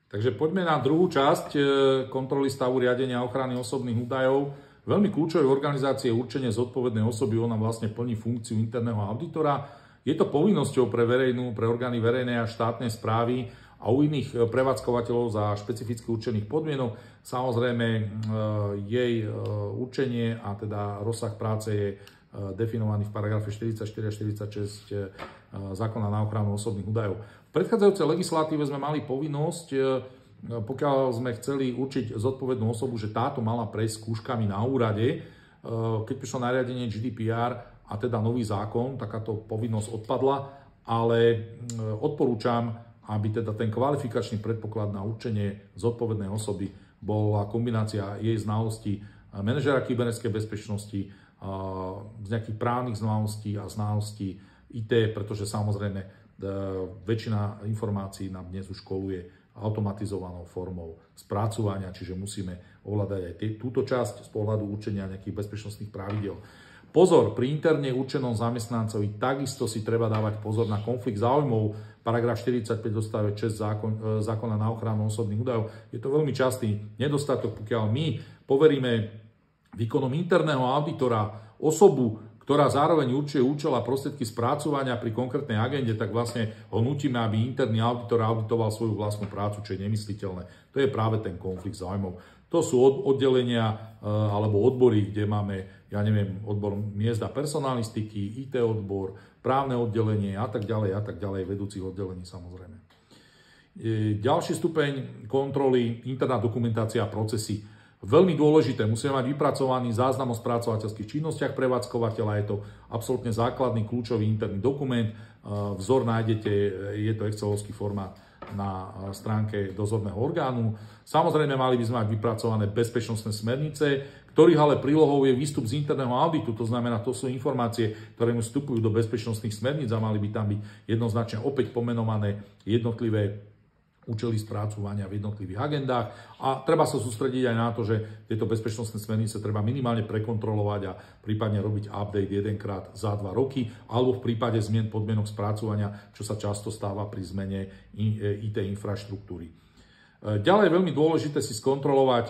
Takže poďme na druhú časť kontroly stavu riadenia a ochrany osobných údajov. Veľmi kľúčové organizácie určenie zodpovednej osoby, ona vlastne plní funkciu interného auditora. Je to povinnosťou pre orgány verejnej a štátnej správy a u iných prevádzkovateľov za špecificky určených podmienok. Samozrejme, jej určenie a teda rozsah práce je definovaný v paragrafe 44 a 46 zákona na ochranu osobných údajov. V predchádzajúcej legislatíve sme mali povinnosť, pokiaľ sme chceli určiť zodpovednú osobu, že táto mala prejsť skúškami na úrade, keď prišlo nariadenie GDPR a teda nový zákon, takáto povinnosť odpadla, ale odporúčam, aby teda ten kvalifikačný predpoklad na určenie zodpovednej osoby bola kombinácia jej znalostí manažera kybernetickej bezpečnosti, z nejakých právnych znalostí a znalostí IT, pretože samozrejme väčšina informácií nám dnes už školuje automatizovanou formou spracovania, čiže musíme ovládať aj túto časť z pohľadu určenia nejakých bezpečnostných pravidiel. Pozor, pri interne určenom zamestnancovi takisto si treba dávať pozor na konflikt záujmov. Paragraf 45 odstavec 6 zákona na ochranu osobných údajov. Je to veľmi častý nedostatok, pokiaľ my poveríme výkonom interného auditora osobu, ktorá zároveň určuje účel a prostriedky spracovania pri konkrétnej agende, tak vlastne ho nutíme, aby interný auditor auditoval svoju vlastnú prácu, čo je nemysliteľné. To je práve ten konflikt záujmov. To sú oddelenia alebo odbory, kde máme, ja neviem, odbor miest a personalistiky, IT odbor, právne oddelenie a tak ďalej, vedúcich oddelení samozrejme. Ďalší stupeň kontroly, interná dokumentácia a procesy. Veľmi dôležité, musíme mať vypracovaný záznam o spracovateľských činnostiach prevádzkovateľa, je to absolútne základný kľúčový interný dokument, vzor nájdete, je to excelovský formát na stránke dozorného orgánu. Samozrejme, mali by sme mať vypracované bezpečnostné smernice, ktorých ale prílohou je výstup z interného auditu, to znamená, to sú informácie, ktoré mu vstupujú do bezpečnostných smerníc a mali by tam byť jednoznačne opäť pomenované jednotlivé účely spracovania v jednotlivých agendách a treba sa sústrediť aj na to, že tieto bezpečnostné smernice treba minimálne prekontrolovať a prípadne robiť update jedenkrát za 2 roky alebo v prípade zmien podmienok spracovania, čo sa často stáva pri zmene IT infraštruktúry. Ďalej je veľmi dôležité si skontrolovať,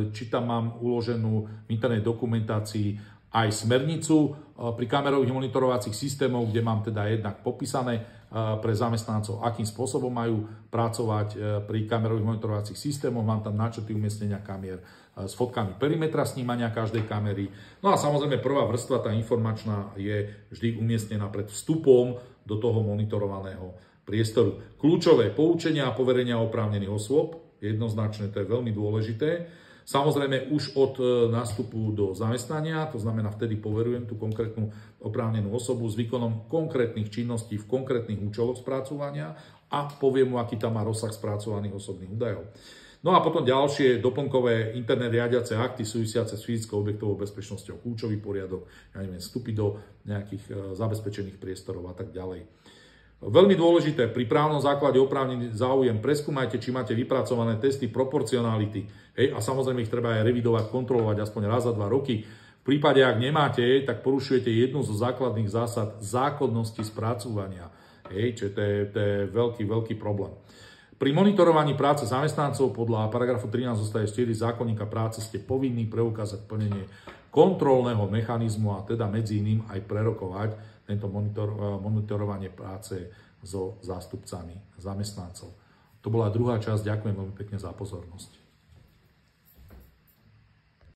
či tam mám uloženú v internej dokumentácii aj smernicu pri kamerových monitorovacích systémoch, kde mám teda jednak popísané pre zamestnancov, akým spôsobom majú pracovať pri kamerových monitorovacích systémoch. Mám tam načrty umiestnenia kamier s fotkami perimetra snímania každej kamery. No a samozrejme prvá vrstva, tá informačná, je vždy umiestnená pred vstupom do toho monitorovaného priestoru. Kľúčové poučenia a poverenia oprávnených osôb, jednoznačne to je veľmi dôležité. Samozrejme už od nástupu do zamestnania, to znamená vtedy poverujem tú konkrétnu oprávnenú osobu s výkonom konkrétnych činností v konkrétnych účeloch spracovania a poviem mu, aký tam má rozsah spracovaných osobných údajov. No a potom ďalšie doplnkové interné riadiace akty súvisiace s fyzickou objektovou bezpečnosťou, kľúčový poriadok, ja neviem, vstupy do nejakých zabezpečených priestorov a tak ďalej. Veľmi dôležité, pri právnom základe oprávnený záujem preskúmajte, či máte vypracované testy proporcionality. A samozrejme ich treba aj revidovať, kontrolovať aspoň raz za 2 roky. V prípade, ak nemáte, tak porušujete jednu zo základných zásad zákonnosti spracovania. Čiže to je veľký problém. Pri monitorovaní práce zamestnancov podľa paragrafu 13 odstavec 4 zákonníka práce ste povinní preukázať plnenie kontrolného mechanizmu a teda medzi iným aj prerokovať tento monitorovanie práce so zástupcami zamestnancov. To bola druhá časť. Ďakujem veľmi pekne za pozornosť.